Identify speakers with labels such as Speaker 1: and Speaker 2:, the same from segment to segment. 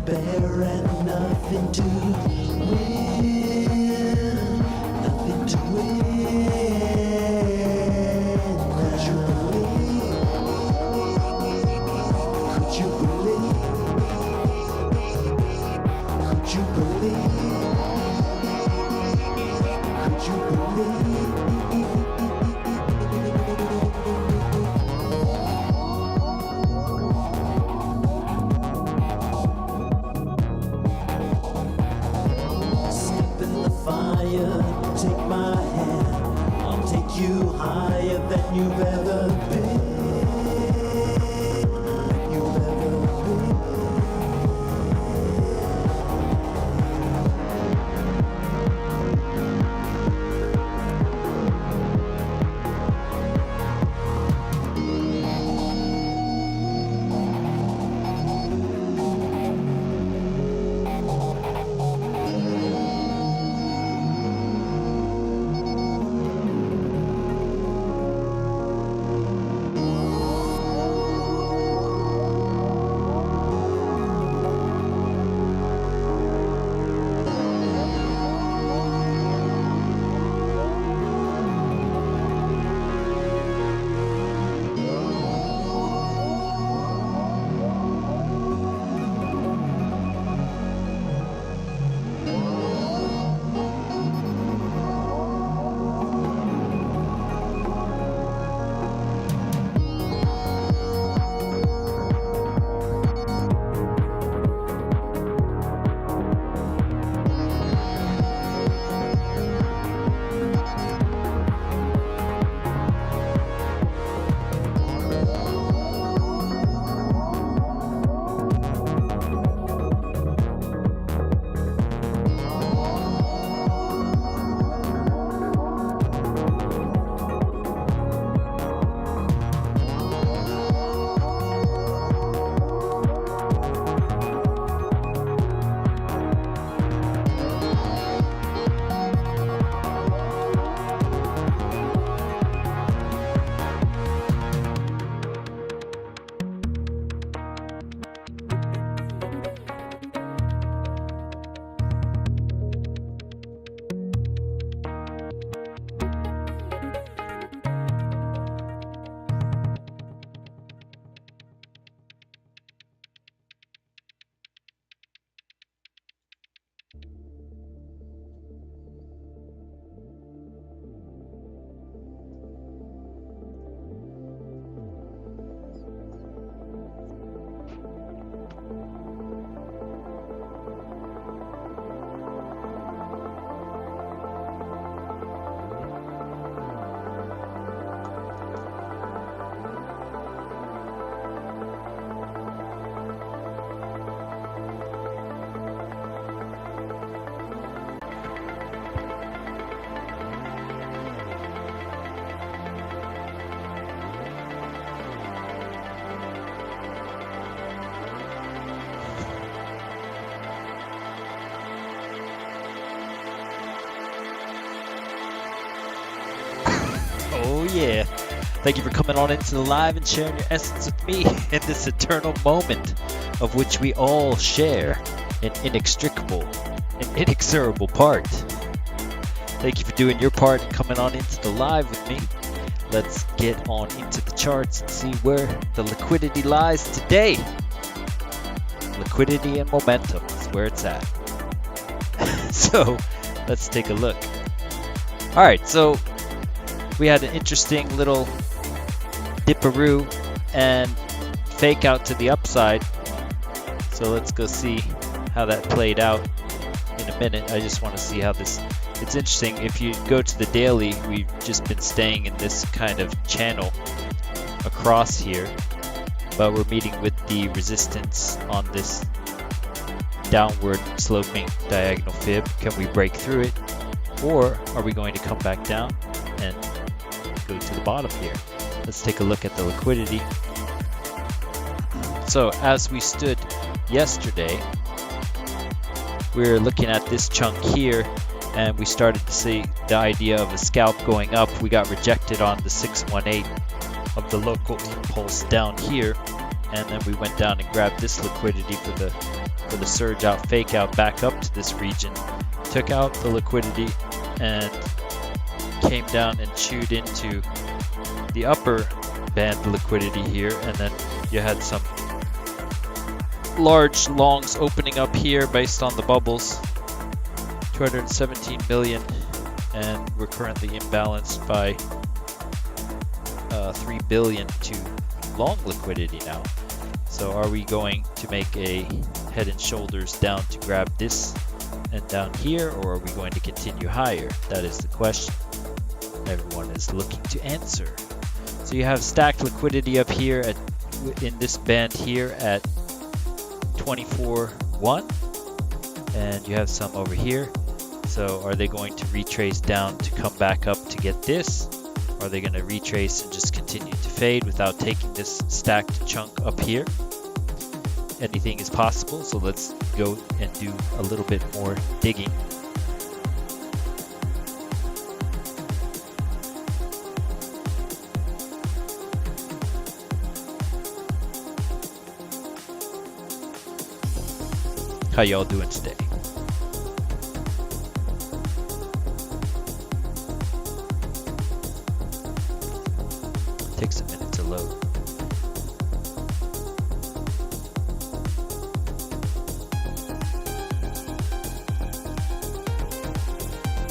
Speaker 1: bear and nothing to win, nothing to win. Could you believe? Could you believe? Could you believe? Could you believe? Step in the fire, take my hand. I'll take you higher than you've ever been. Than you've ever been.
Speaker 2: Oh yeah. Thank you for coming on into the live and sharing your essence with me in this eternal moment of which we all share an inextricable and inexorable part. Thank you for doing your part and coming on into the live with me. Let's get on into the charts and see where the liquidity lies today. Liquidity and momentum is where it's at. So let's take a look. Alright, so we had an interesting little dipperoo and fake out to the upside. So let's go see how that played out in a minute. I just want to see how this, it's interesting. If you go to the daily, we've just been staying in this kind of channel across here, but we're meeting with the resistance on this downward sloping diagonal fib. Can we break through it, or are we going to come back down and go to the bottom here? Let's take a look at the liquidity. So as we stood yesterday, we were looking at this chunk here, and we started to see the idea of a scalp going up. We got rejected on the 618 of the local impulse down here, and then we went down and grabbed this liquidity for the surge out, fake out, back up to this region, took out the liquidity, and came down and chewed into the upper band liquidity here, and then you had some large longs opening up here based on the bubbles, 217 million, and we're currently imbalanced by 3 billion to long liquidity now. So are we going to make a head and shoulders down to grab this and down here, or are we going to continue higher? That is the question everyone is looking to answer. So you have stacked liquidity up here in this band here at 24.1, and you have some over here. So are they going to retrace down to come back up to get this? Are they going to retrace and just continue to fade without taking this stacked chunk up here? Anything is possible, so let's go and do a little bit more digging. How y'all doing today? Takes a minute to load.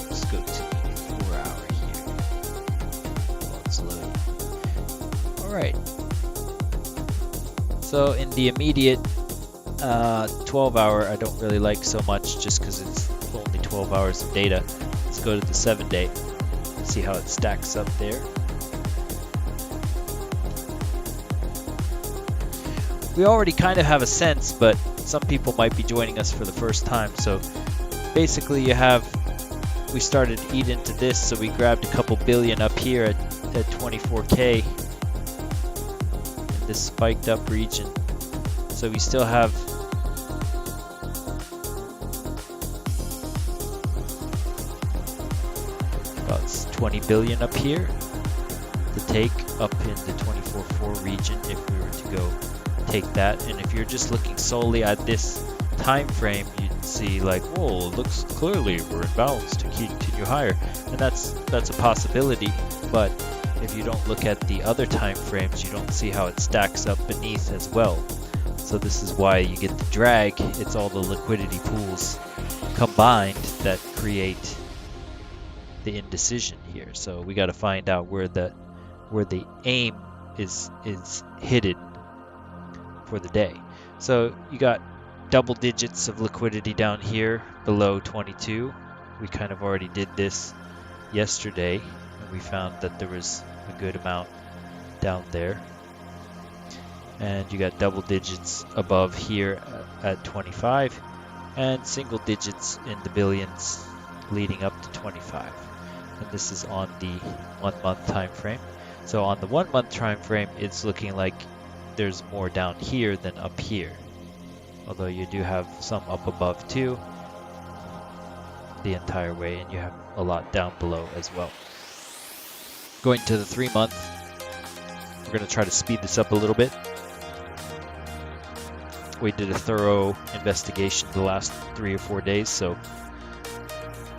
Speaker 2: Let's go to 4 hour here. While it's loading. Alright. So in the immediate 12 hour I don't really like so much just because it's only 12 hours of data. Let's go to the 7 day. See how it stacks up there. We already kind of have a sense, but some people might be joining us for the first time. So basically we started to eat into this, so we grabbed a couple billion up here at 24K in this spiked up region. So we still have about 20 billion up here to take up in the 24.4 region if we were to go take that. And if you're just looking solely at this time frame, you'd see like, whoa, it looks clearly we're in balance to continue higher, and that's a possibility. But if you don't look at the other time frames, you don't see how it stacks up beneath as well. So this is why you get the drag. It's all the liquidity pools combined that create the indecision here. So we got to find out where the aim is hidden for the day. So you got double digits of liquidity down here below 22. We kind of already did this yesterday, and we found that there was a good amount down there. And you got double digits above here at 25, and single digits in the billions leading up to 25. And this is on the 1 month time frame. So on the 1 month time frame, it's looking like there's more down here than up here, although you do have some up above too the entire way, and you have a lot down below as well. Going to the 3 month, we're going to try to speed this up a little bit. We did a thorough investigation the last 3 or 4 days, so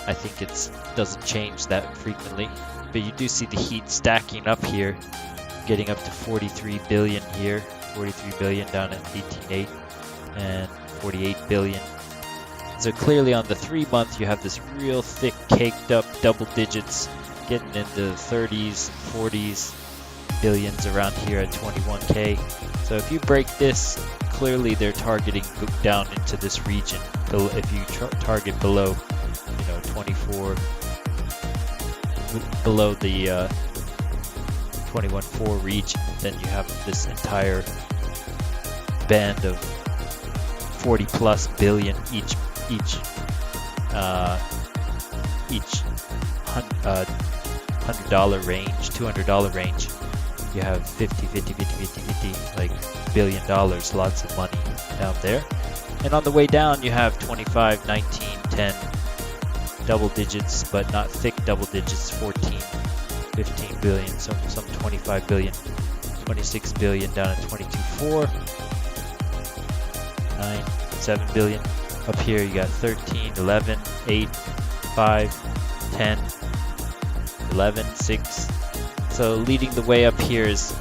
Speaker 2: I think it doesn't change that frequently, but you do see the heat stacking up here, getting up to 43 billion here, 43 billion down at 18.8, and 48 billion. So clearly on the 3 month, you have this real thick caked up double digits, getting into 30s, 40s billions around here at 21K. So if you break this, clearly they're targeting down into this region. So if you target below, 24, below the 21.4 region, then you have this entire band of 40 plus billion each $100 range, $200 range. You have 50, like $1 billion, lots of money down there. And on the way down, you have 25, 19, 10, double digits, but not thick double digits, 14, 15 billion, some 25 billion 26 billion down at 22.4. 9, 7 billion. Up here you got 13, 11, 8, 5, 10, 11, 6. So leading the way up here is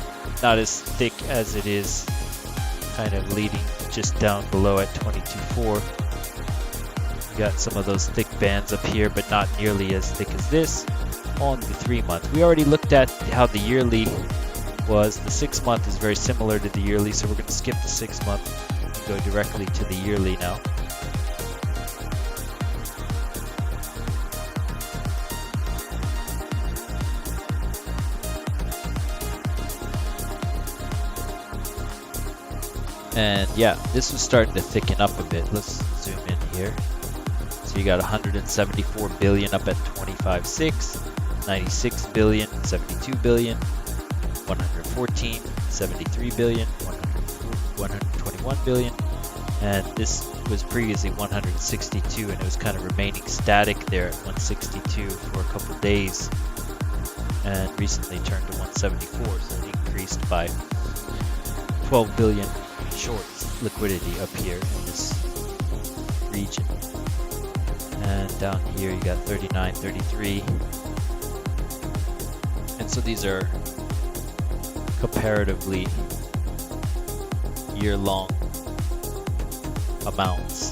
Speaker 2: not as thick as it is kind of leading just down below at 22.4. You got some of those thick bands up here, but not nearly as thick as this on the 3 month. We already looked at how the yearly was. The 6 month is very similar to the yearly, so we're going to skip the 6 month and go directly to the yearly now. And yeah, this was starting to thicken up a bit. Let's zoom in here. So you got 174 billion up at 25.6, 96 billion, 72 billion, 114, 73 billion, 121 billion, and this was previously 162, and it was kind of remaining static there at 162 for a couple of days, and recently turned to 174, so it increased by 12 billion shorts liquidity up here in this region. And down here you got 39, 33. And so these are comparatively year-long amounts.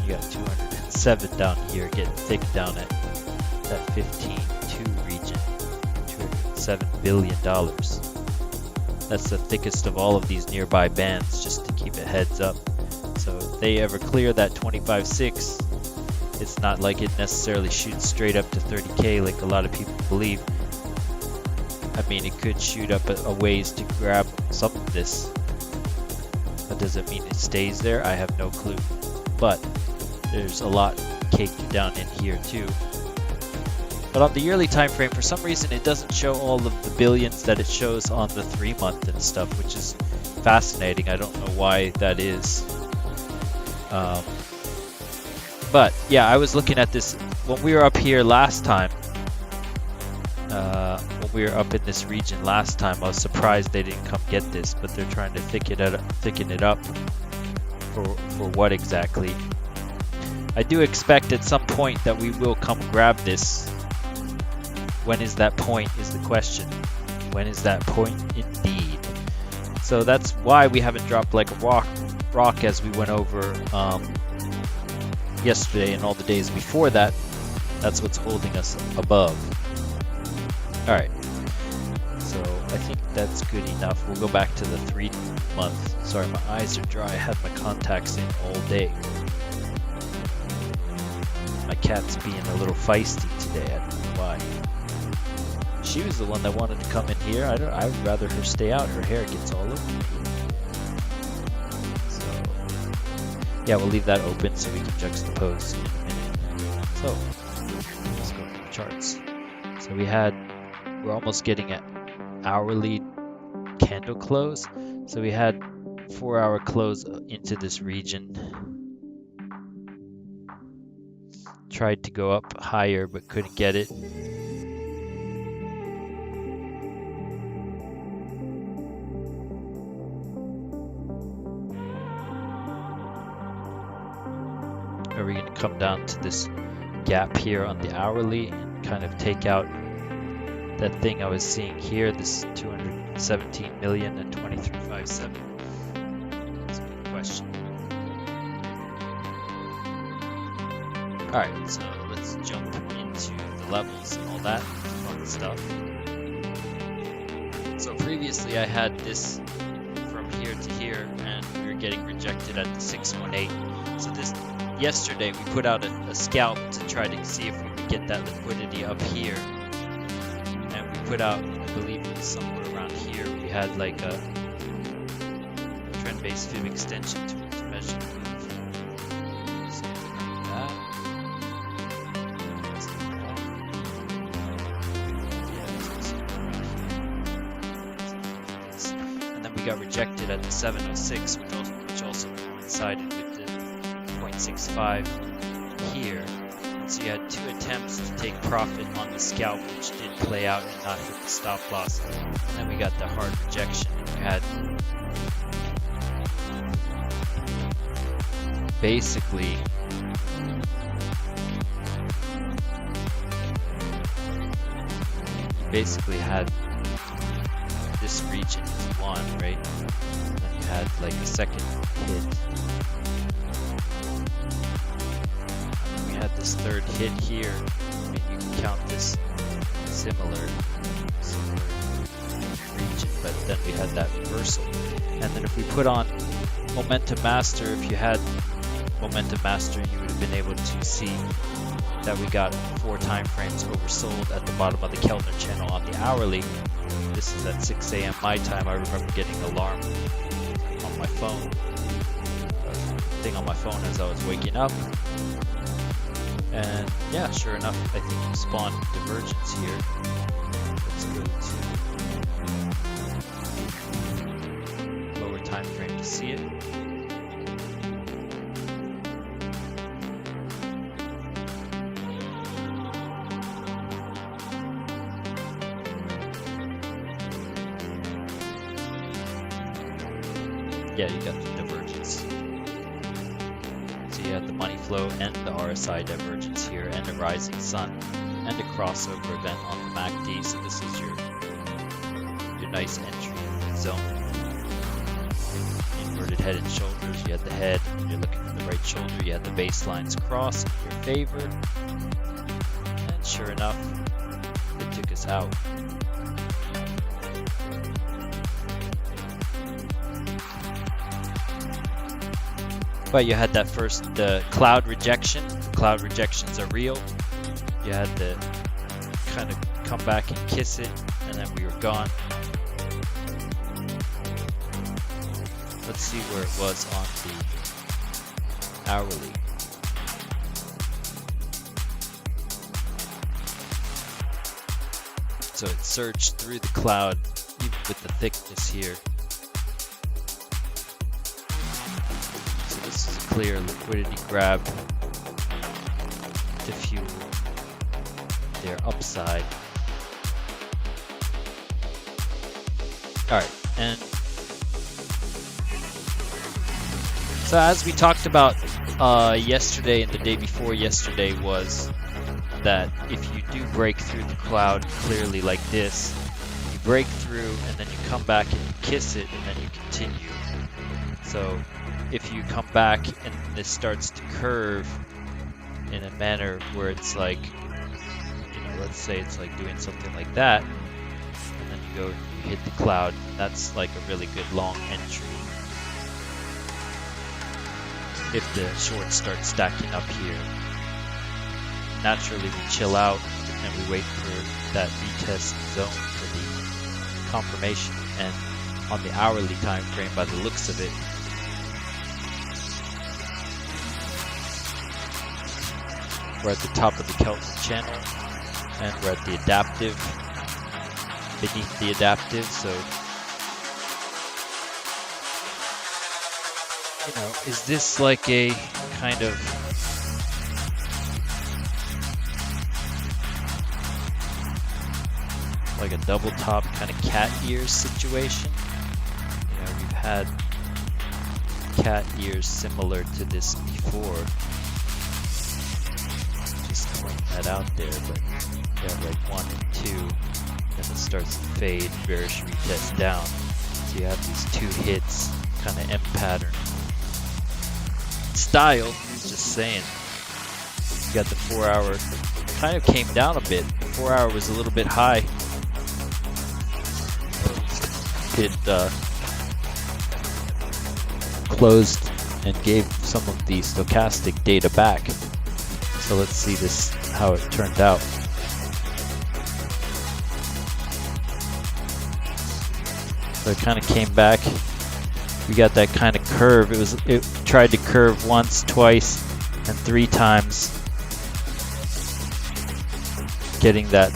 Speaker 2: You got 207 down here, getting thick down at that 15.2 region, $207 billion. That's the thickest of all of these nearby bands, just to keep a heads up. So if they ever clear that 25.6, it's not like it necessarily shoots straight up to 30K like a lot of people believe. I mean, it could shoot up a ways to grab some of this. But does it mean it stays there? I have no clue. But there's a lot caked down in here too. But on the yearly time frame, for some reason, it doesn't show all of the billions that it shows on the 3 month and stuff, which is fascinating. I don't know why that is. But yeah, I was looking at this when we were up here last time. When we were up in this region last time, I was surprised they didn't come get this, but they're trying to thicken it up. For what exactly? I do expect at some point that we will come grab this. When is that point is the question. When is that point indeed? So that's why we haven't dropped like a rock as we went over yesterday and all the days before that. That's what's holding us above. Alright, so I think that's good enough. We'll go back to the 3 month. Sorry, my eyes are dry. I had my contacts in all day. My cat's being a little feisty today. I don't know why. She was the one that wanted to come in here. I'd rather her stay out. Her hair gets all over me. So yeah, we'll leave that open so we can juxtapose in a minute. So let's go to the charts. So we're almost getting an hourly candle close. So we had 4-hour close into this region. Tried to go up higher but couldn't get it. Are we going to come down to this gap here on the hourly and kind of take out that thing I was seeing here, this 217 million at 23.57? That's a good question. Alright, so let's jump into the levels and all that fun stuff. So previously I had this from here to here and we were getting rejected at the 618. So yesterday we put out a scalp to try to see if we could get that liquidity up here. And we put out, I believe it was somewhere around here, we had like a trend-based fib extension to measure. We got rejected at the 706, which also coincided with the 0.65 here. So you had 2 attempts to take profit on the scalp, which did play out and not hit the stop loss. And then we got the hard rejection. And you had basically had this region as one, right? And then you had like a second hit. We had this third hit here. I mean, you can count this similar region, but then we had that reversal. And then if we put on Momentum Master, if you had Momentum Master, you would have been able to see that we got 4 time frames oversold at the bottom of the Keltner channel on the hourly. This is at 6 a.m. my time. I remember getting an alarm on my phone, thing on my phone as I was waking up. And yeah, sure enough, I think you spawned divergence here. Let's go to lower time frame to see it. Yeah, you got the divergence. So you had the money flow and the RSI divergence here, and a rising sun, and a crossover event on the MACD. So this is your nice entry zone. Inverted head and shoulders. You had the head. You're looking for the right shoulder. You had the baselines cross in your favor, and sure enough, it took us out. But you had that first cloud rejection. Cloud rejections are real. You had to kind of come back and kiss it, and then we were gone. Let's see where it was on the hourly. So it surged through the cloud, even with the thickness here. This is a clear liquidity grab to fuel their upside. Alright, and so as we talked about yesterday and the day before yesterday, was that if you do break through the cloud clearly like this, you break through and then you come back and you kiss it and then you continue. So if you come back and this starts to curve in a manner where it's like, let's say it's like doing something like that, and then you go and you hit the cloud, that's like a really good long entry. If the shorts start stacking up here, naturally we chill out and we wait for that retest zone for the confirmation. And on the hourly time frame, by the looks of it, we're at the top of the Keltner channel, and we're at the adaptive, beneath the adaptive. So, is this like a kind of like a double top kind of cat ears situation? We've had cat ears similar to this before. Just point that out there, but you have like 1 and 2, then it starts to fade, bearish retest down. So you have these 2 hits, kind of M pattern style. Just saying. You got the 4 hour, kind of came down a bit. The 4 hour was a little bit high. It closed and gave some of the stochastic data back. So let's see this, how it turned out. So it kind of came back. We got that kind of curve. It tried to curve once, twice, and 3 times, getting that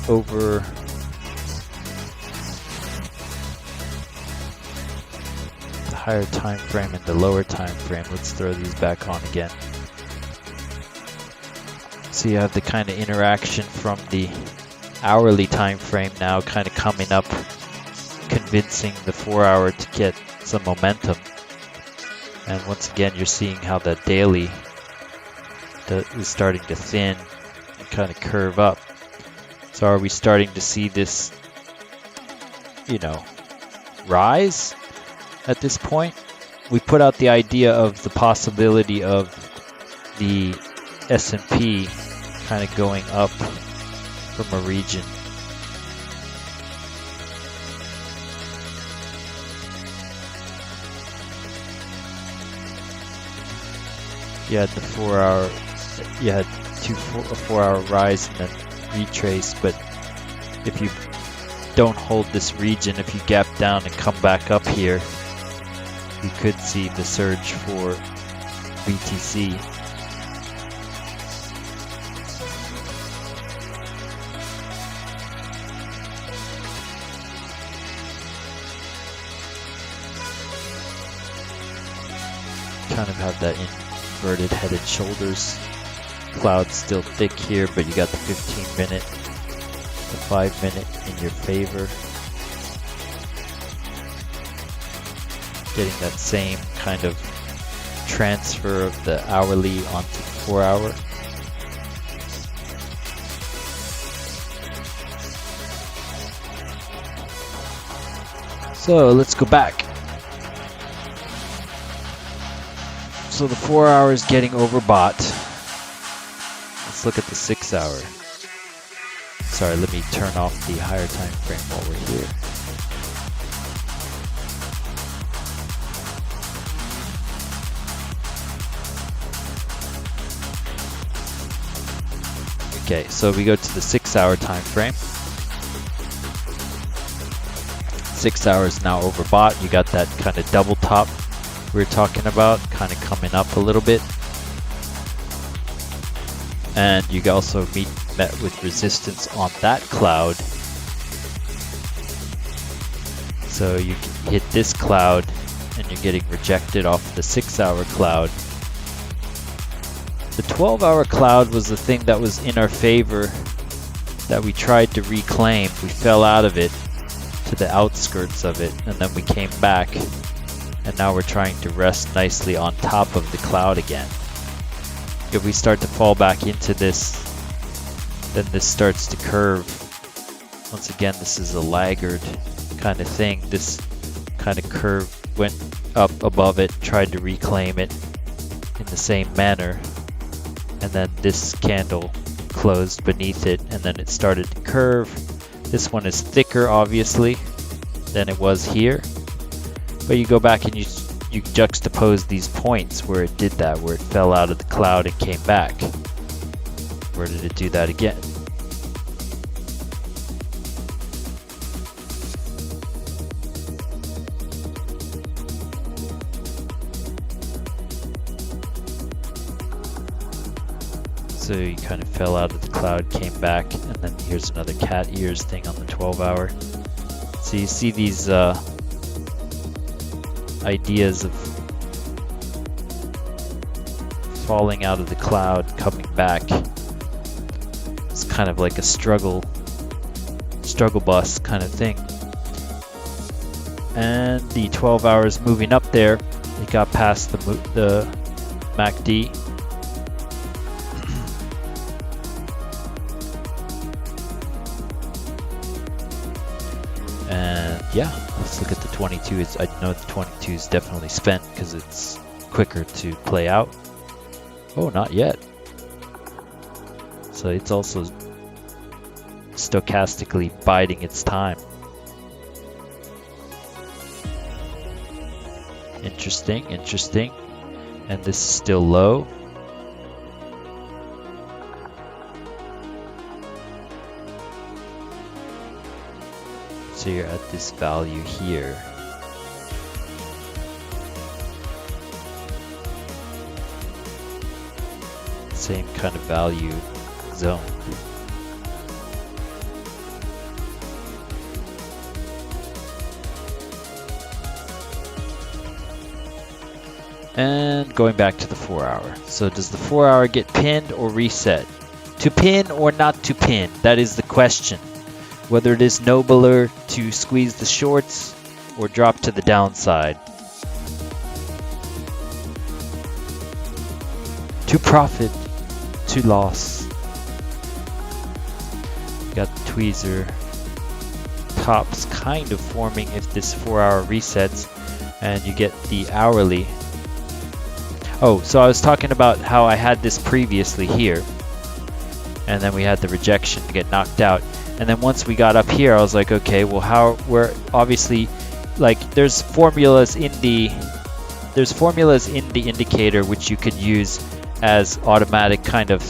Speaker 2: over the higher time frame and the lower time frame. Let's throw these back on again. So you have the kind of interaction from the hourly time frame now kind of coming up, convincing the 4 hour to get some momentum. And once again, you're seeing how that daily is starting to thin and kind of curve up. So are we starting to see this, you know, rise at this point? We put out the idea of the possibility of the S&P kind of going up from a region. You had the 4 hour, you had a 4 hour rise and then retrace, but if you don't hold this region, if you gap down and come back up here, you could see the surge for BTC. Kind of have that inverted head and shoulders. Cloud still thick here, but you got the 15 minute, the 5 minute in your favor. Getting that same kind of transfer of the hourly onto the 4 hour. So let's go back. So the 4 hour is getting overbought. Let's look at the 6 hour. Sorry, let me turn off the higher time frame while we're here. Okay, so we go to the 6 hour time frame. 6 hours now overbought. You got that kind of double top we were talking about, kind of coming up a little bit. And you also met with resistance on that cloud. So you hit this cloud and you're getting rejected off the 6 hour cloud. The 12 hour cloud was the thing that was in our favor that we tried to reclaim. We fell out of it to the outskirts of it, and then we came back, and now we're trying to rest nicely on top of the cloud again. If we start to fall back into this, then this starts to curve. Once again, this is a laggard kind of thing. This kind of curve went up above it, tried to reclaim it in the same manner, and then this candle closed beneath it, and then it started to curve. This one is thicker, obviously, than it was here. But you go back and you juxtapose these points where it did that, where it fell out of the cloud and came back. Where did it do that again? So you kind of fell out of the cloud, came back, and then here's another cat ears thing on the 12 hour. So you see these ideas of falling out of the cloud, coming back. It's kind of like a struggle bus kind of thing. And the 12 hours moving up there, it got past the MACD. And yeah, let's look at the 22. I know the 22 is definitely spent because it's quicker to play out. Oh, not yet. So it's also stochastically biding its time. Interesting. And this is still low. So you're at this value here. Same kind of value zone. And going back to the 4 hour. So does the 4 hour get pinned or reset? To pin or not to pin, that is the question. Whether it is nobler to squeeze the shorts or drop to the downside. To profit, to loss. Got the tweezer. Tops kind of forming if this 4-hour resets, and you get the hourly. Oh, so I was talking about how I had this previously here, and then we had the rejection to get knocked out. And then once we got up here, I was like, okay, well, we're obviously, like, there's formulas in the indicator which you could use as automatic, kind of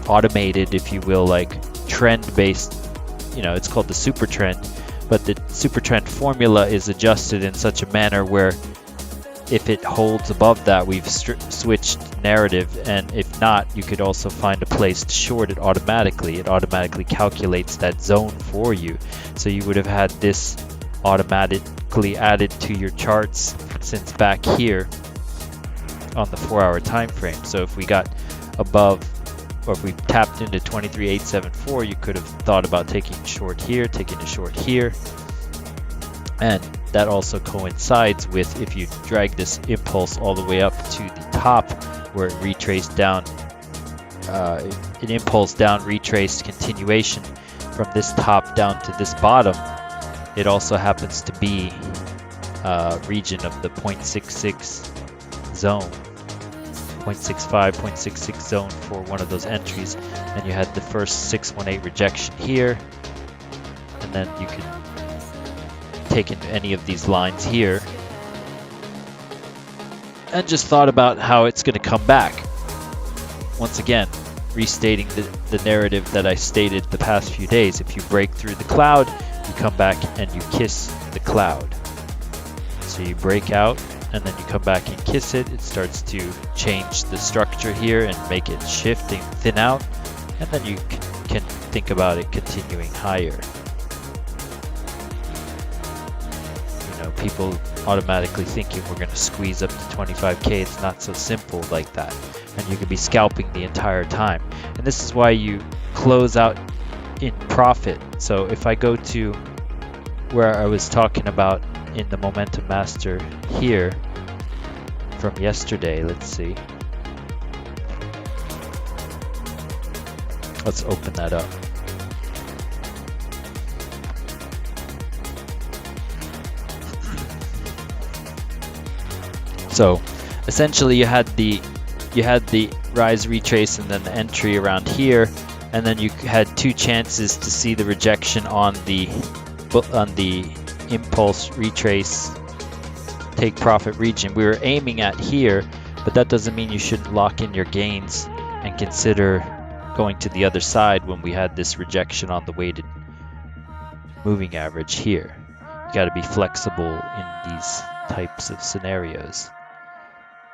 Speaker 2: automated, if you will, like trend based. You know, it's called the super trend, but the super trend formula is adjusted in such a manner where if it holds above that, we've switched narrative, and if not, you could also find a place to short it automatically. It automatically calculates that zone for you. So you would have had this automatically added to your charts since back here on the 4-hour time frame. So if we got above, or if we tapped into 23,874, you could have thought about taking a short here, taking a short here. And that also coincides with if you drag this impulse all the way up to the top where it retraced down, an impulse down, retraced continuation from this top down to this bottom. It also happens to be a region of the 0.66 zone, 0.65, 0.66 zone for one of those entries. And you had the first 618 rejection here, and then you could take into any of these lines here and just thought about how it's going to come back. Once again, restating the narrative that I stated the past few days. If you break through the cloud, you come back and you kiss the cloud. So you break out and then you come back and kiss it. It starts to change the structure here and make it shift and thin out, and then you can think about it continuing higher. People automatically thinking we're going to squeeze up to 25k. It's not so simple like that, and you could be scalping the entire time. And this is why you close out in profit. So if I go to where I was talking about in the Momentum Master here from yesterday, let's see. Let's open that up. So essentially you had the rise, retrace, and then the entry around here, and then you had two chances to see the rejection on the impulse, retrace, take profit region. We were aiming at here, but that doesn't mean you shouldn't lock in your gains and consider going to the other side when we had this rejection on the weighted moving average here. You got to be flexible in these types of scenarios.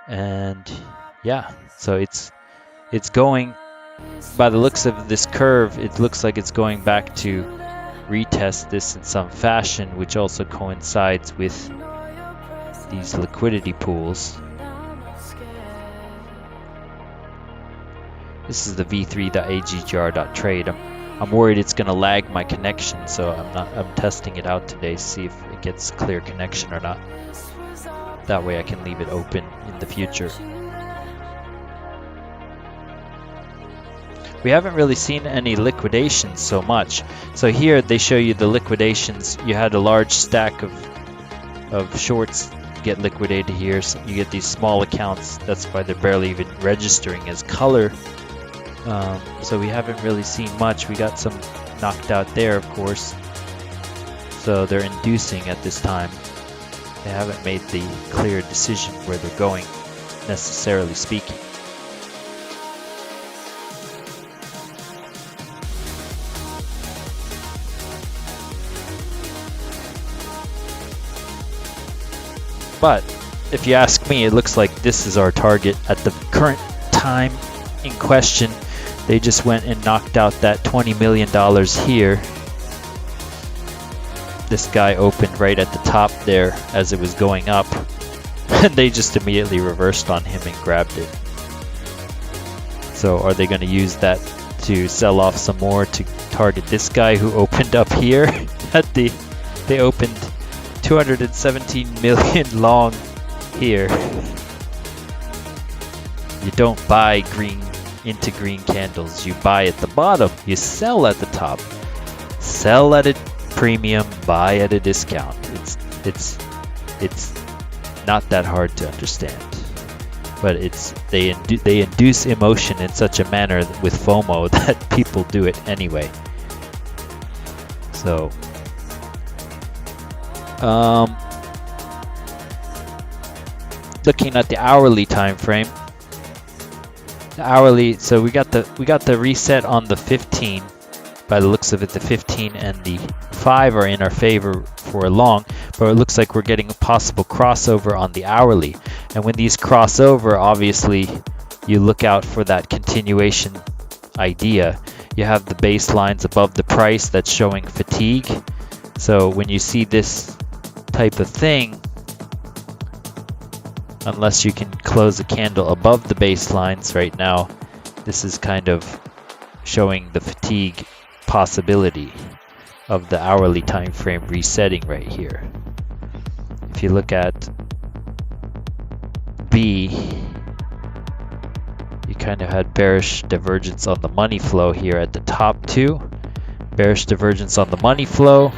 Speaker 2: And yeah, so it's going, by the looks of this curve, it looks like it's going back to retest this in some fashion, which also coincides with these liquidity pools. This is the v3.aggr.trade. I'm worried it's going to lag my connection, so I'm testing it out today to see if it gets clear connection or not. That way I can leave it open in the future. We haven't really seen any liquidations so much. So here they show you the liquidations. You had a large stack of shorts get liquidated here. So you get these small accounts. That's why they're barely even registering as color. So we haven't really seen much. We got some knocked out there, of course. So they're inducing at this time. They haven't made the clear decision where they're going, necessarily speaking. But if you ask me, it looks like this is our target at the current time in question. They just went and knocked out that $20 million here. This guy opened right at the top there as it was going up, and they just immediately reversed on him and grabbed it. So are they going to use that to sell off some more to target this guy who opened up here at they opened 217 million long here. You don't buy green into green candles, you buy at the bottom, you sell at the top. Sell at a premium, buy at a discount. It's not that hard to understand. But they induce emotion in such a manner with FOMO that people do it anyway. So looking at the hourly time frame. The hourly, so we got the reset on the 15. By the looks of it, the 15 and the 5 are in our favor for a long, but it looks like we're getting a possible crossover on the hourly. And when these cross over, obviously you look out for that continuation idea. You have the baselines above the price that's showing fatigue. So when you see this type of thing, unless you can close a candle above the baselines right now, this is kind of showing the fatigue possibility of the hourly time frame resetting right here. If you look at B, you kind of had bearish divergence on the money flow here at the top too. Bearish divergence on the money flow.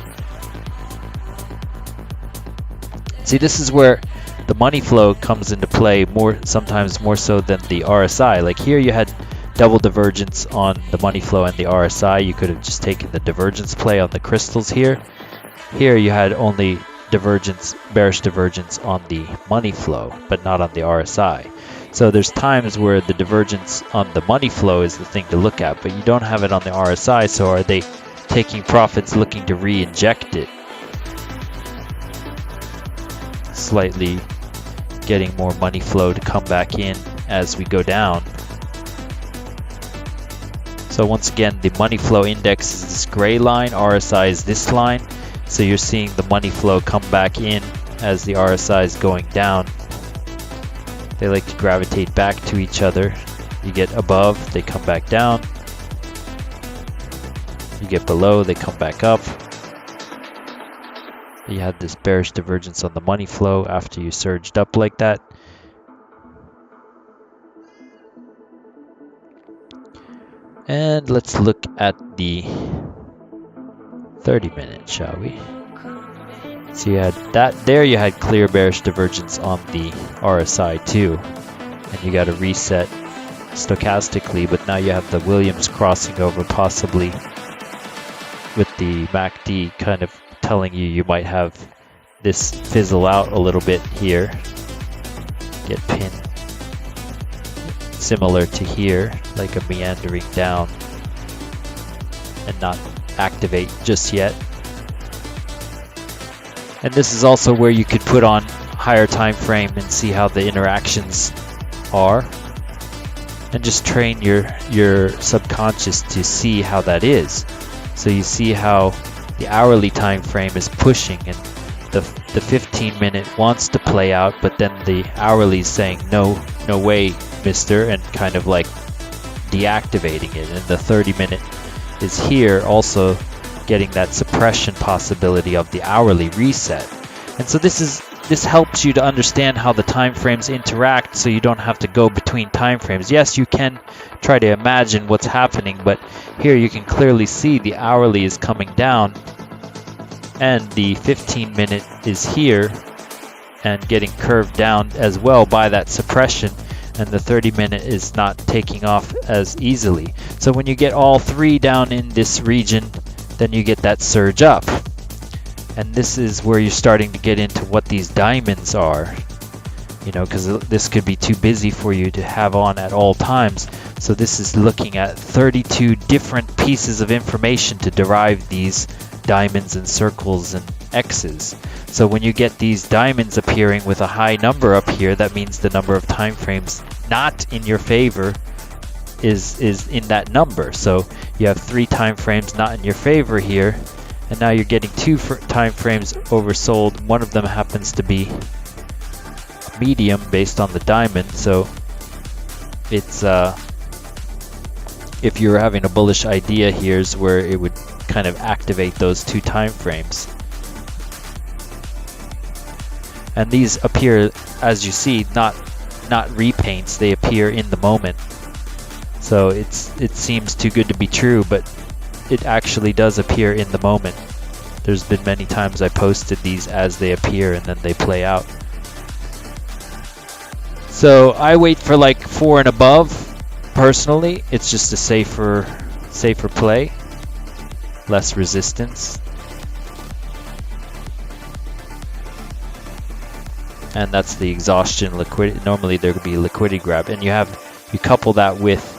Speaker 2: See, this is where the money flow comes into play sometimes more so than the RSI. Like here you had double divergence on the money flow and the RSI. You could have just taken the divergence play on the crystals here. Here you had only bearish divergence on the money flow, but not on the RSI. So there's times where the divergence on the money flow is the thing to look at, but you don't have it on the RSI, so are they taking profits looking to re-inject it? Slightly getting more money flow to come back in as we go down. So once again, the money flow index is this gray line, RSI is this line. So you're seeing the money flow come back in as the RSI is going down. They like to gravitate back to each other. You get above, they come back down. You get below, they come back up. You had this bearish divergence on the money flow after you surged up like that. And let's look at the 30-minute, shall we? So you had that there, you had clear bearish divergence on the RSI too. And you got a reset stochastically, but now you have the Williams crossing over possibly with the MACD kind of telling you might have this fizzle out a little bit here. Get pinned. Similar to here, like a meandering down and not activate just yet. And this is also where you could put on higher time frame and see how the interactions are, and just train your subconscious to see how that is. So you see how the hourly time frame is pushing, and the 15-minute wants to play out, but then the hourly is saying no way, mister, and kind of like deactivating it. And the 30-minute is here also getting that suppression possibility of the hourly reset. And so this helps you to understand how the time frames interact, so you don't have to go between time frames. Yes, you can try to imagine what's happening, but here you can clearly see the hourly is coming down and the 15-minute is here and getting curved down as well by that suppression, and the 30-minute is not taking off as easily. So when you get all three down in this region, then you get that surge up. And this is where you're starting to get into what these diamonds are, you know, because this could be too busy for you to have on at all times. So this is looking at 32 different pieces of information to derive these diamonds and circles and X's. So when you get these diamonds appearing with a high number up here, that means the number of time frames not in your favor is in that number. So you have 3 time frames not in your favor here, and now you're getting 2 time frames oversold. One of them happens to be medium based on the diamond, so it's if you're having a bullish idea, here's where it would kind of activate those 2 time frames. And these appear, as you see, not repaints, they appear in the moment. So it seems too good to be true, but it actually does appear in the moment. There's been many times I posted these as they appear and then they play out. So I wait for like 4 and above. Personally, it's just a safer play, less resistance. And that's the exhaustion liquidity. Normally there could be liquidity grab, and you couple that with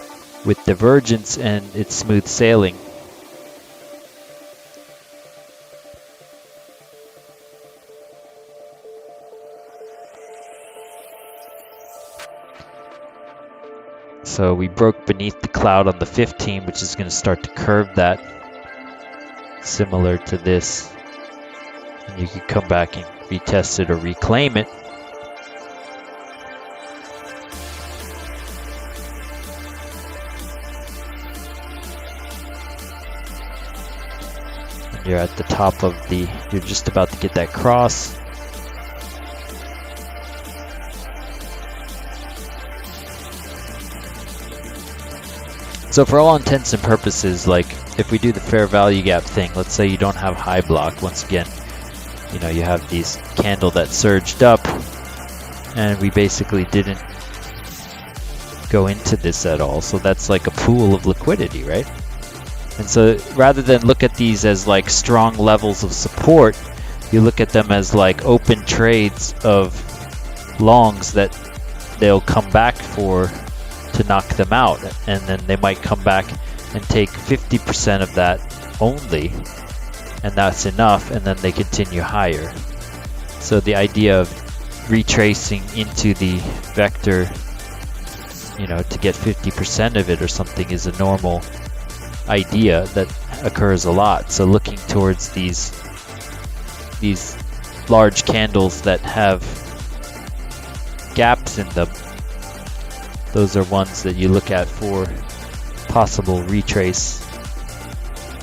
Speaker 2: divergence, and it's smooth sailing. So we broke beneath the cloud on the 15, which is going to start to curve that, similar to this. And you can come back and retest it or reclaim it. And you're at the top of you're just about to get that cross. So for all intents and purposes, like if we do the fair value gap thing, let's say you don't have high block. Once again, you know, you have these candle that surged up, and we basically didn't go into this at all. So that's like a pool of liquidity, right? And so rather than look at these as like strong levels of support, you look at them as like open trades of longs that they'll come back for to knock them out, and then they might come back and take 50% of that only, and that's enough, and then they continue higher. So the idea of retracing into the vector, you know, to get 50% of it or something is a normal idea that occurs a lot. So looking towards these large candles that have gaps in them, those are ones that you look at for possible retrace.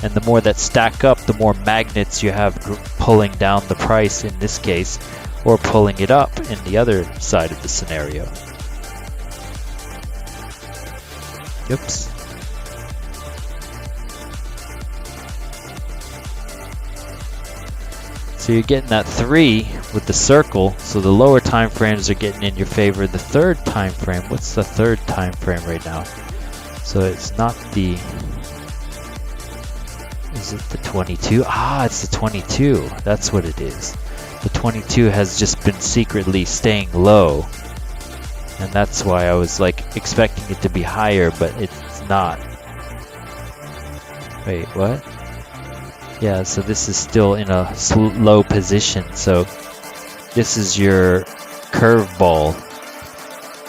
Speaker 2: And the more that stack up, the more magnets you have pulling down the price in this case, or pulling it up in the other side of the scenario. Oops. So you're getting that 3 with the circle, so the lower time frames are getting in your favor. The third time frame, what's the third time frame right now? So it's not the, is it the 22? Ah, it's the 22, that's what it is. The 22 has just been secretly staying low, and that's why I was like expecting it to be higher, but it's not. Wait, what? Yeah, so this is still in a low position. So this is your curveball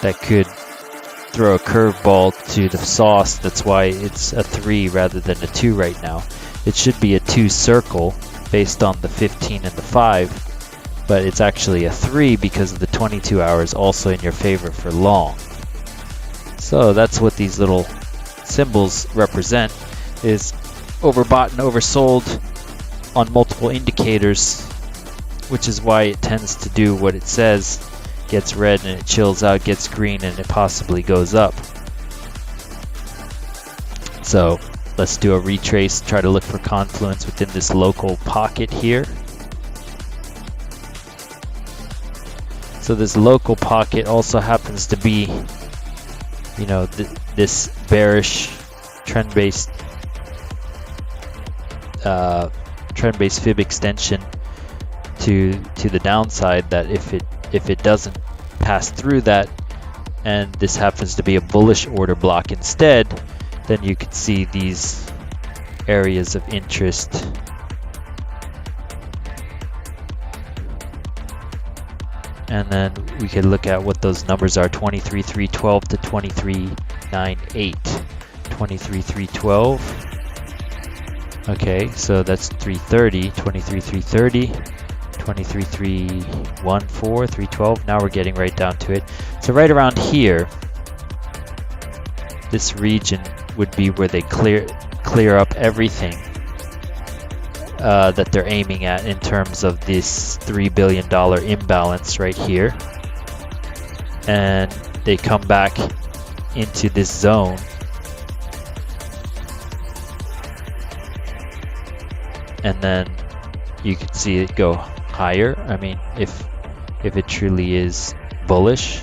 Speaker 2: that could throw a curveball to the sauce. That's why it's a 3 rather than a 2 right now. It should be a 2 circle based on the 15 and the 5, but it's actually a 3 because of the 22 hours also in your favor for long. So that's what these little symbols represent, is overbought and oversold on multiple indicators, which is why it tends to do what it says. Gets red and it chills out, gets green and it possibly goes up. So let's do a retrace, try to look for confluence within this local pocket here. So this local pocket also happens to be, you know, this bearish trend-based fib extension to the downside, that if it doesn't pass through that, and this happens to be a bullish order block instead, then you could see these areas of interest. And then we could look at what those numbers are: 23,312 to 23,908. 23,312. Okay, so that's 330, 23,330, 23,314, 312. Now we're getting right down to it. So right around here, this region would be where they clear up everything that they're aiming at in terms of this $3 billion imbalance right here, and they come back into this zone, and then you can see it go higher. I mean, if it truly is bullish.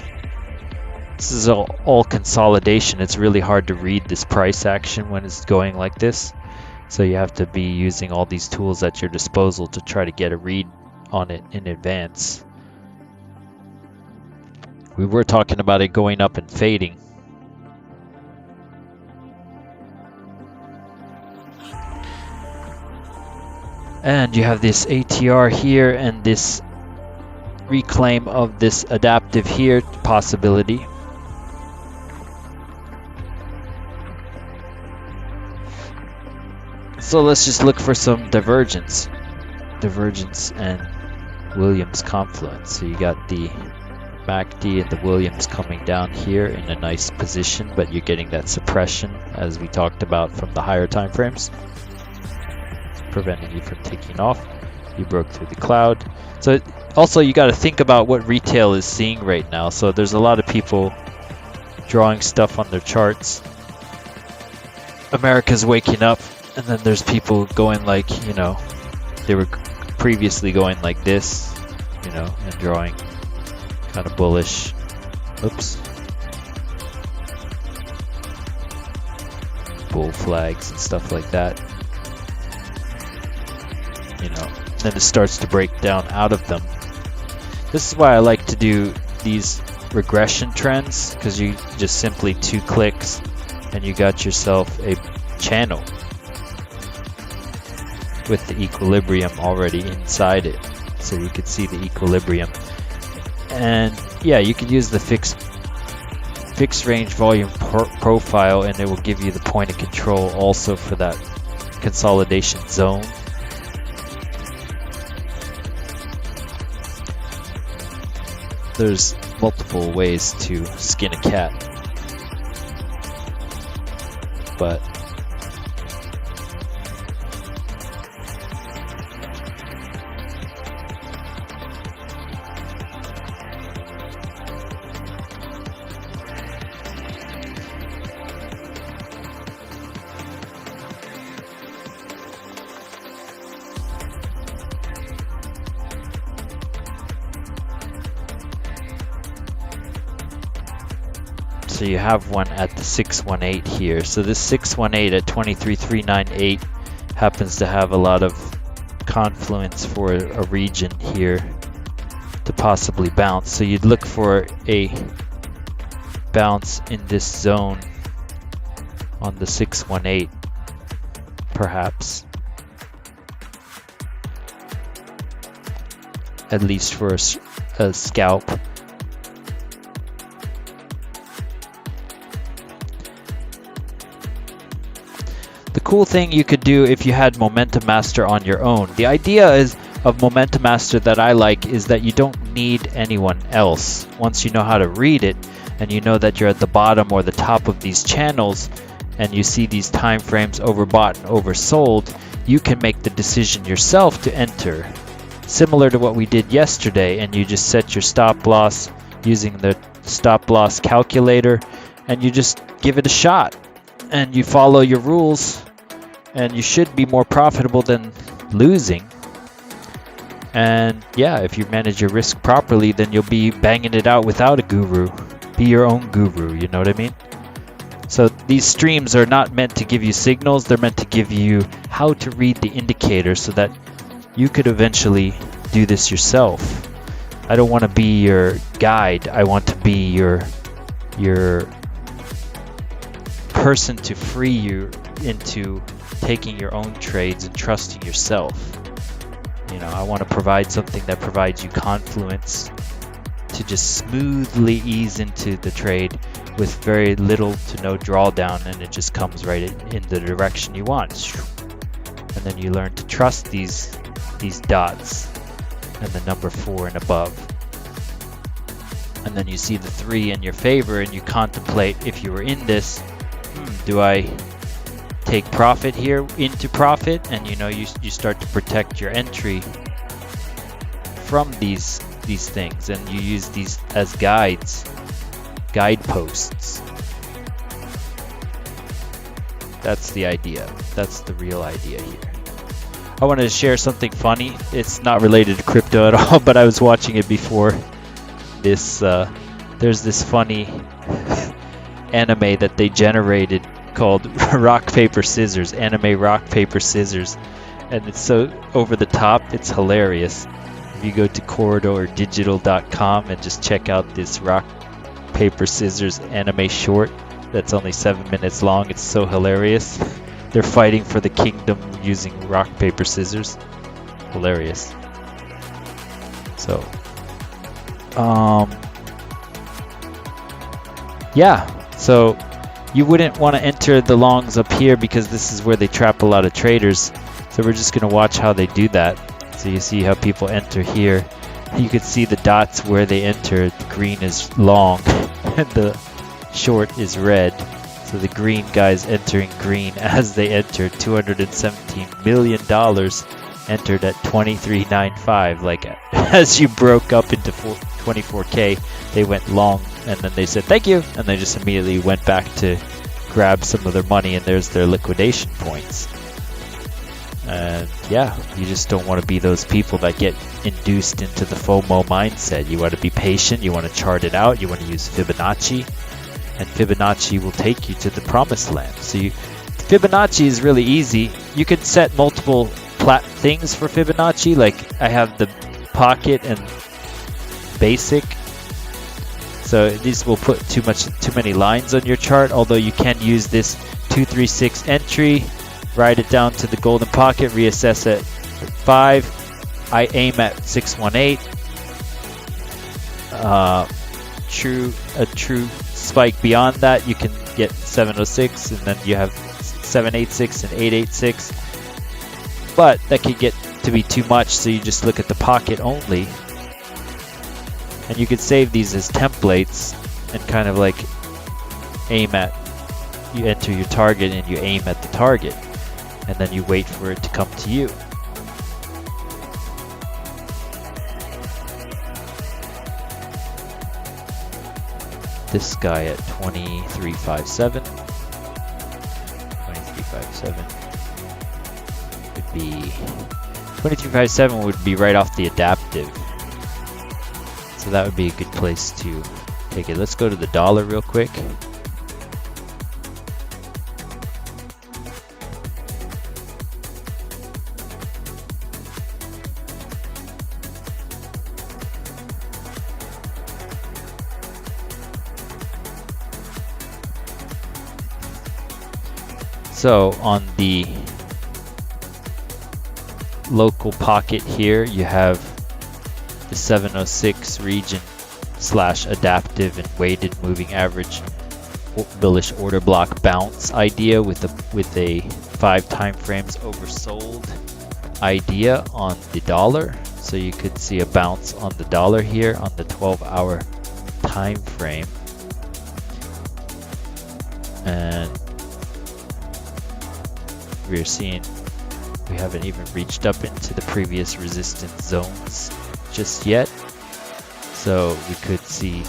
Speaker 2: This is all consolidation. It's really hard to read this price action when it's going like this. So you have to be using all these tools at your disposal to try to get a read on it in advance. We were talking about it going up and fading. And you have this ATR here and this reclaim of this adaptive here possibility. So let's just look for some divergence and Williams confluence. So you got the MACD and the Williams coming down here in a nice position, but you're getting that suppression as we talked about from the higher time frames, preventing you from taking off. You broke through the cloud. So also you got to think about what retail is seeing right now. So there's a lot of people drawing stuff on their charts. America's waking up, and then there's people going like, you know, they were previously going like this, you know, and drawing kind of bullish. Oops. Bull flags and stuff like that. You know, then it starts to break down out of them. This is why I like to do these regression trends, because you just simply 2 clicks and you got yourself a channel with the equilibrium already inside it, so you could see the equilibrium. And yeah, you could use the fixed range volume profile, and it will give you the point of control also for that consolidation zone. There's multiple ways to skin a cat, but so you have one at the 618 here. So this 618 at 23,398 happens to have a lot of confluence for a region here to possibly bounce. So you'd look for a bounce in this zone on the 618, perhaps, at least for a scalp. The cool thing you could do if you had Momentum Master on your own. The idea of Momentum Master that I like is that you don't need anyone else. Once you know how to read it and you know that you're at the bottom or the top of these channels and you see these time frames overbought and oversold, you can make the decision yourself to enter. Similar to what we did yesterday, and you just set your stop loss using the stop loss calculator and you just give it a shot. And you follow your rules, and you should be more profitable than losing. And yeah, if you manage your risk properly, then you'll be banging it out without a guru. Be your own guru, you know what I mean? So these streams are not meant to give you signals, they're meant to give you how to read the indicator so that you could eventually do this yourself. I don't want to be your guide, I want to be your person to free you into taking your own trades and trusting yourself. You know, I want to provide something that provides you confluence to just smoothly ease into the trade with very little to no drawdown, and it just comes right in the direction you want. And then you learn to trust these dots and the number 4 and above. And then you see the 3 in your favor and you contemplate, if you were in this, do I take profit here into profit? And you start to protect your entry from these things, and you use these as guideposts. That's the idea. That's the real idea here. I wanted to share something funny. It's not related to crypto at all, but I was watching it before this. There's this funny anime that they generated called Rock Paper Scissors, anime Rock Paper Scissors, and it's so over the top, it's hilarious. If you go to corridordigital.com and just check out this Rock Paper Scissors anime short that's only 7 minutes long, it's so hilarious. They're fighting for the kingdom using rock, paper, scissors. Hilarious. So, yeah. So, you wouldn't want to enter the longs up here because this is where they trap a lot of traders. So we're just going to watch how they do that. So you see how people enter here. You can see the dots where they enter. The green is long and the short is red. So the green guys entering green as they enter. $217 million entered at 23.95. Like as you broke up into 24K, they went long and then they said thank you, and they just immediately went back to grab some of their money, and there's their liquidation points. And yeah, you just don't want to be those people that get induced into the FOMO mindset. You want to be patient, you want to chart it out, you want to use Fibonacci, and Fibonacci will take you to the promised land. So Fibonacci is really easy. You could set multiple things for Fibonacci, like I have the pocket and basic. So these will put too many lines on your chart, although you can use this 236 entry, write it down to the golden pocket, reassess at 5. I aim at 618. A true spike beyond that, you can get 706, and then you have 786 and 886. But that could get to be too much, so you just look at the pocket only. And you could save these as templates and kind of like aim at, you enter your target and you aim at the target, and then you wait for it to come to you. This guy at 2357. 2357 would be 2357 would be right off the adaptive. So that would be a good place to take it. Let's go to the dollar real quick. So on the local pocket here, you have the 706 region / adaptive and weighted moving average bullish order block bounce idea with a 5 time frames oversold idea on the dollar. So you could see a bounce on the dollar here on the 12-hour time frame, and we're seeing we haven't even reached up into the previous resistance zones just yet. So we could see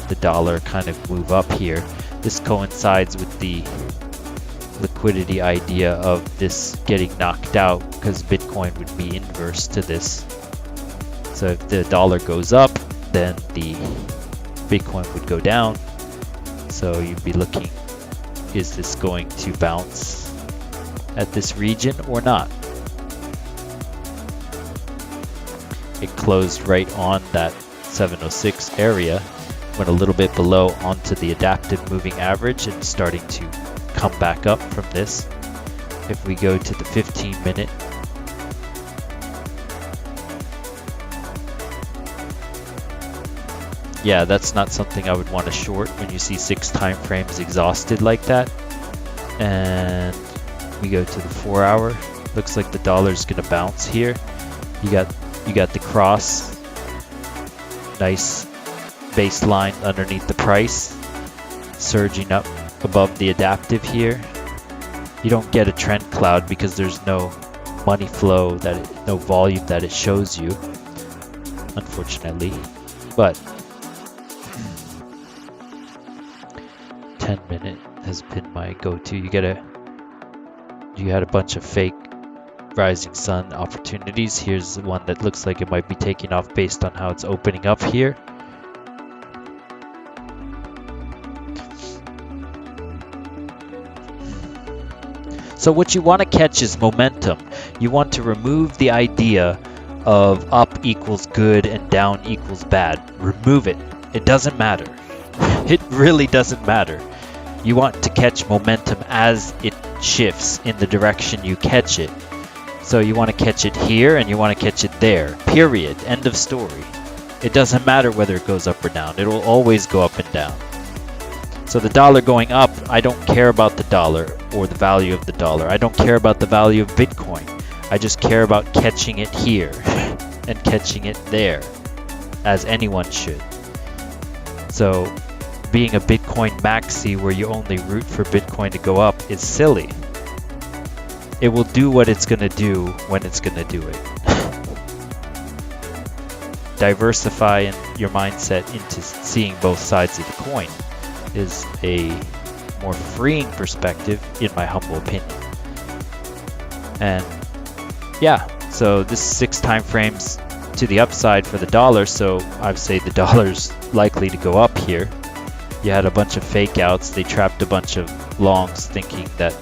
Speaker 2: the dollar kind of move up here. This coincides with the liquidity idea of this getting knocked out, because Bitcoin would be inverse to this. So if the dollar goes up, then the Bitcoin would go down. So you'd be looking, is this going to bounce at this region or not? It closed right on that 706 area, went a little bit below onto the adaptive moving average and starting to come back up from this. If we go to the 15-minute, yeah, that's not something I would want to short when you see 6 time frames exhausted like that. And we go to the 4-hour. Looks like the dollar's gonna bounce here. You got the cross, nice baseline underneath the price, surging up above the adaptive here. You don't get a trend cloud because there's no money flow, no volume that it shows you, unfortunately. But 10-minute has been my go-to. You had a bunch of fake rising sun opportunities. Here's one that looks like it might be taking off based on how it's opening up here. So what you want to catch is momentum. You want to remove the idea of up equals good and down equals bad. Remove it. It doesn't matter. It really doesn't matter. You want to catch momentum as it shifts in the direction you catch it. So you want to catch it here and you want to catch it there. Period. End of story. It doesn't matter whether it goes up or down. It will always go up and down. So the dollar going up, I don't care about the dollar or the value of the dollar. I don't care about the value of Bitcoin. I just care about catching it here and catching it there, as anyone should. So being a Bitcoin maxi where you only root for Bitcoin to go up is silly. It will do what it's going to do when it's going to do it. Diversify your mindset into seeing both sides of the coin is a more freeing perspective, in my humble opinion. And yeah, so this is 6 time frames to the upside for the dollar, so I'd say the dollar's likely to go up here. You had a bunch of fake outs. They trapped a bunch of longs thinking that,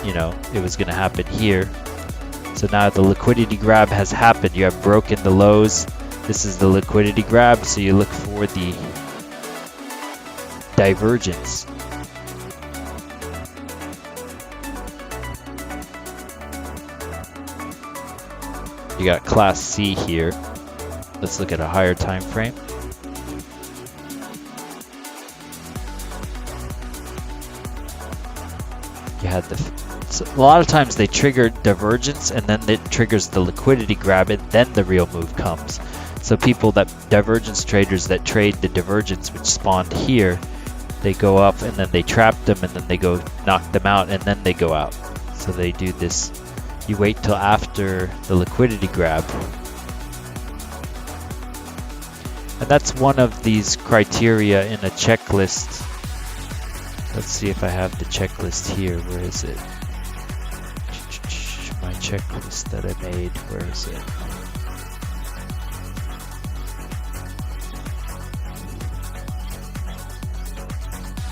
Speaker 2: you know, it was going to happen here. So now the liquidity grab has happened. You have broken the lows. This is the liquidity grab, so you look for the divergence. You got class C here. Let's look at a higher time frame. You had so a lot of times they trigger divergence and then it triggers the liquidity grab and then the real move comes. So divergence traders that trade the divergence which spawned here, they go up and then they trap them and then they go knock them out and then they go out. So they do this. You wait till after the liquidity grab. And that's one of these criteria in a checklist. Let's see if I have the checklist here. Where is it? My checklist that I made. Where is it?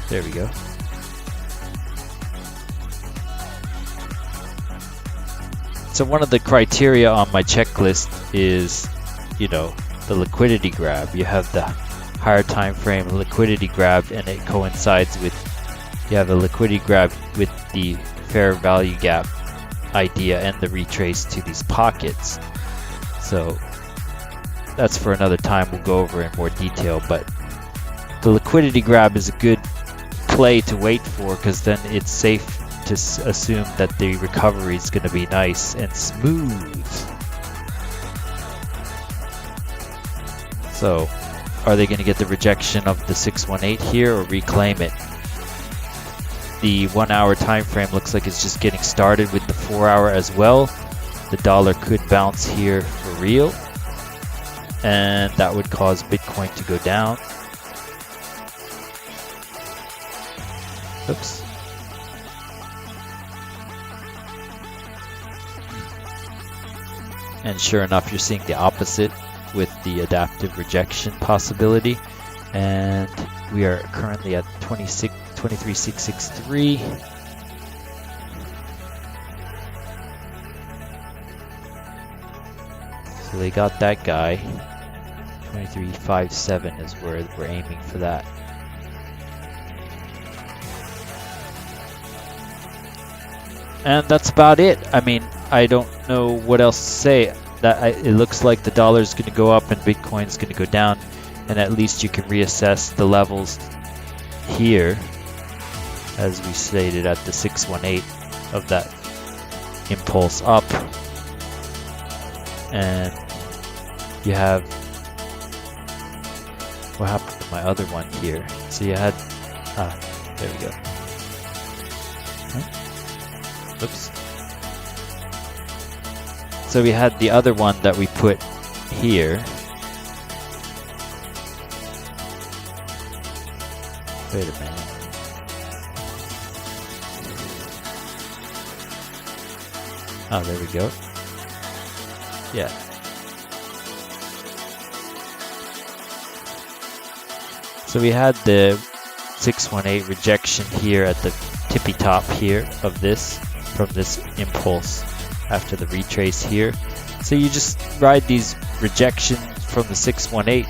Speaker 2: There we go. So one of the criteria on my checklist is, you know, the liquidity grab. You have the higher time frame liquidity grab and it coincides with, you have a liquidity grab with the fair value gap idea and the retrace to these pockets. So that's for another time. We'll go over in more detail, but the liquidity grab is a good play to wait for because then it's safe to assume that the recovery is going to be nice and smooth. So are they going to get the rejection of the 618 here or reclaim it? The 1 hour time frame looks like it's just getting started with the 4 hour as well. The dollar could bounce here for real, and that would cause Bitcoin to go down. Oops. And sure enough, you're seeing the opposite with the adaptive rejection possibility. And we are currently at 23,663. So they got that guy. 2357 is where we're aiming for that. And that's about it. I mean, I don't know what else to say. It looks like the dollar is going to go up and Bitcoin is going to go down, and at least you can reassess the levels here, as we stated at the 618 of that impulse up. And you have, what happened to my other one here? So you had There we go. Oops. So we had the other one that we put here. Wait a minute. Oh, there we go. Yeah. So we had the 618 rejection here at the tippy top here of this, from this impulse after the retrace here. So you just ride these rejections from the 618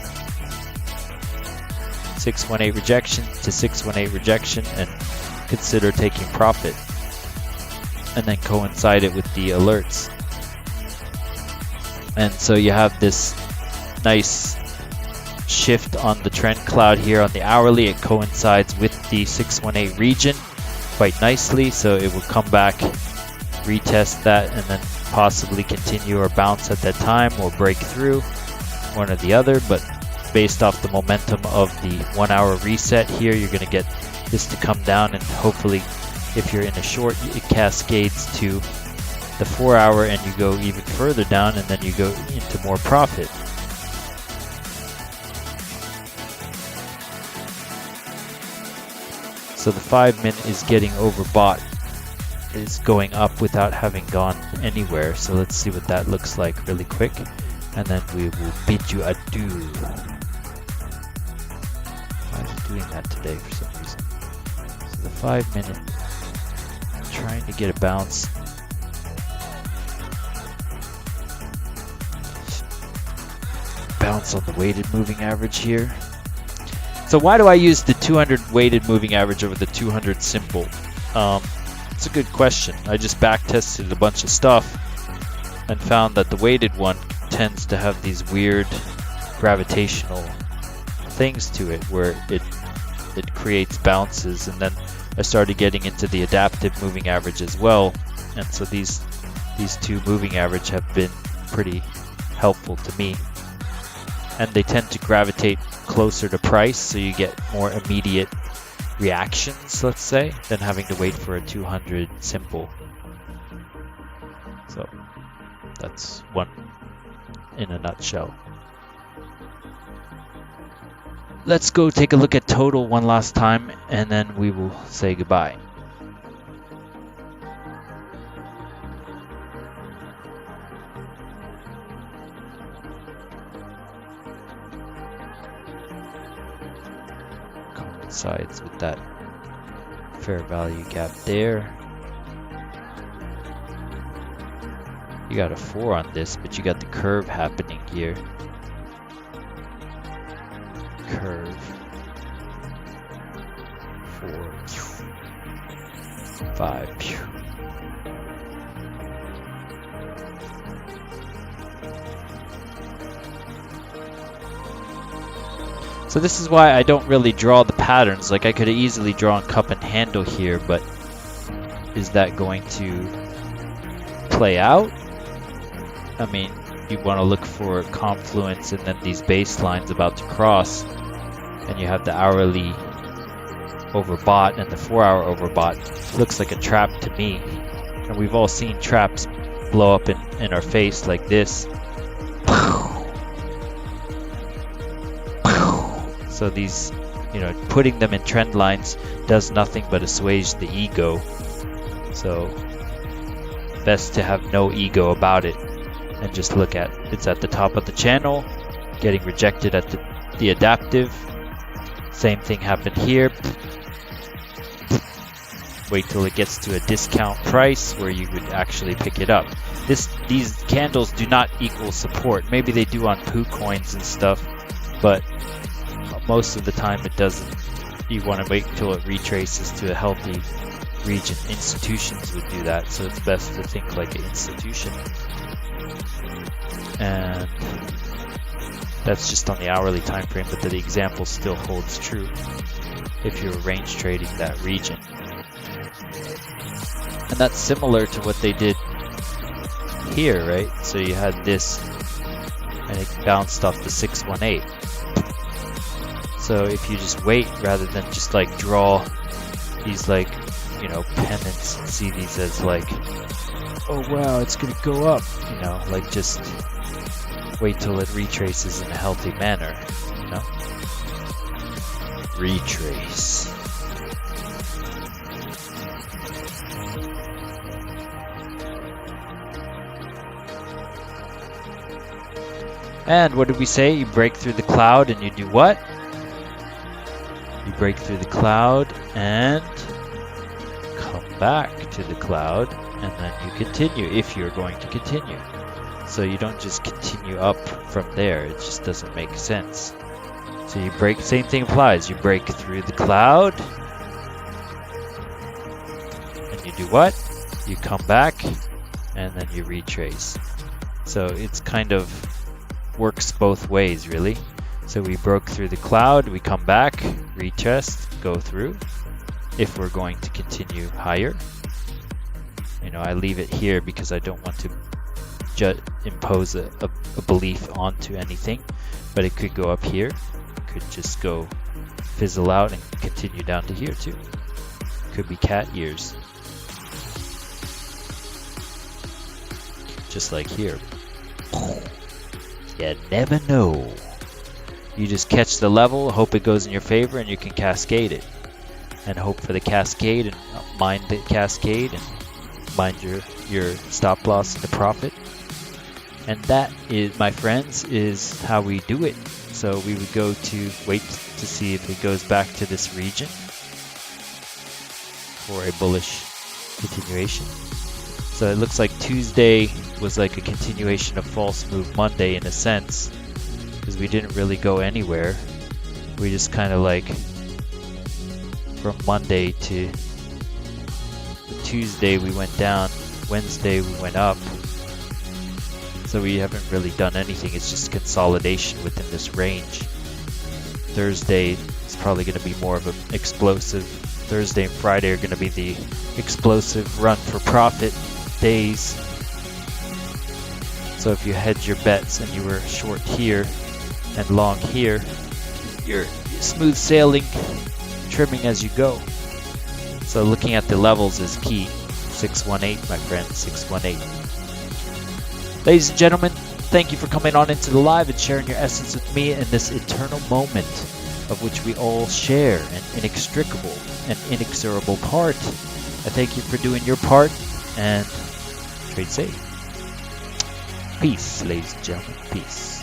Speaker 2: rejection to 618 rejection and consider taking profit, and then coincide it with the alerts. And so you have this nice shift on the trend cloud here on the hourly. It coincides with the 618 region quite nicely, so it will come back, retest that, and then possibly continue or bounce at that time or break through, one or the other. But based off the momentum of the 1 hour reset here, you're going to get this to come down, and hopefully if you're in a short, it cascades to the 4 hour and you go even further down, and then you go into more profit. So the 5 min is getting overbought, is going up without having gone anywhere. So let's see what that looks like really quick, and then we will bid you adieu. Why is it doing that today for some reason? So the 5 minute, trying to get a bounce. Bounce on the weighted moving average here. So why do I use the 200 weighted moving average over the 200 simple? It's a good question. I just back tested a bunch of stuff and found that the weighted one tends to have these weird gravitational things to it where it creates bounces, and then I started getting into the adaptive moving average as well, and so these two moving average have been pretty helpful to me, and they tend to gravitate closer to price, so you get more immediate reactions, let's say, than having to wait for a 200 simple. So that's one in a nutshell. Let's go take a look at total one last time, and then we will say goodbye. Coincides with that fair value gap there. You got a 4 on this, but you got the curve happening here. Curve 4 5. So this is why I don't really draw the patterns. Like, I could have easily drawn cup and handle here, but is that going to play out? I mean, you want to look for confluence and then these baselines about to cross, and you have the hourly overbought and the 4 hour overbought. Looks like a trap to me, and we've all seen traps blow up in our face like this. So these, putting them in trend lines does nothing but assuage the ego. So best to have no ego about it and just look at it's at the top of the channel, getting rejected at the adaptive. Same thing happened here. Wait till it gets to a discount price where you would actually pick it up. These candles do not equal support. Maybe they do on poo coins and stuff, but most of the time it doesn't. You want to wait until it retraces to a healthy region. Institutions would do that, so it's best to think like an institution. And that's just on the hourly time frame, but the example still holds true if you're range trading that region. And that's similar to what they did here, right? So you had this and it bounced off the 618. So if you just wait rather than just like draw these like, pennants, see these as like, oh wow, it's gonna go up, like just wait till it retraces in a healthy manner, Retrace. And what did we say? You break through the cloud and you do what? You break through the cloud and come back to the cloud, and then you continue if you're going to continue. So you don't just continue up from there. It just doesn't make sense. So you break, same thing applies. You break through the cloud and you do what? You come back and then you retrace. So it's kind of works both ways, really. So we broke through the cloud, we come back, retest, go through if we're going to continue higher. I leave it here because I don't want to impose a belief onto anything, but it could go up here, it could just go fizzle out and continue down to here too. Could be cat ears, just like here. You never know. You just catch the level, hope it goes in your favor, and you can cascade it. And hope for the cascade, and mind the cascade, and mind your stop loss and the profit. And that is, my friends, is how we do it. So we would go to wait to see if it goes back to this region for a bullish continuation. So it looks like Tuesday was like a continuation of false move Monday in a sense, because we didn't really go anywhere. We just kind of like from Monday to Tuesday we went down, Wednesday we went up. So we haven't really done anything. It's just consolidation within this range. Thursday is probably going to be more of an explosive. Thursday and Friday are going to be the explosive run for profit days. So if you hedge your bets and you were short here and long here, you're smooth sailing, trimming as you go. So looking at the levels is key. 618, my friend, 618. Ladies and gentlemen, thank you for coming on into the live and sharing your essence with me in this eternal moment of which we all share an inextricable and inexorable part. I thank you for doing your part and trade safe. Peace, ladies and gentlemen. Peace.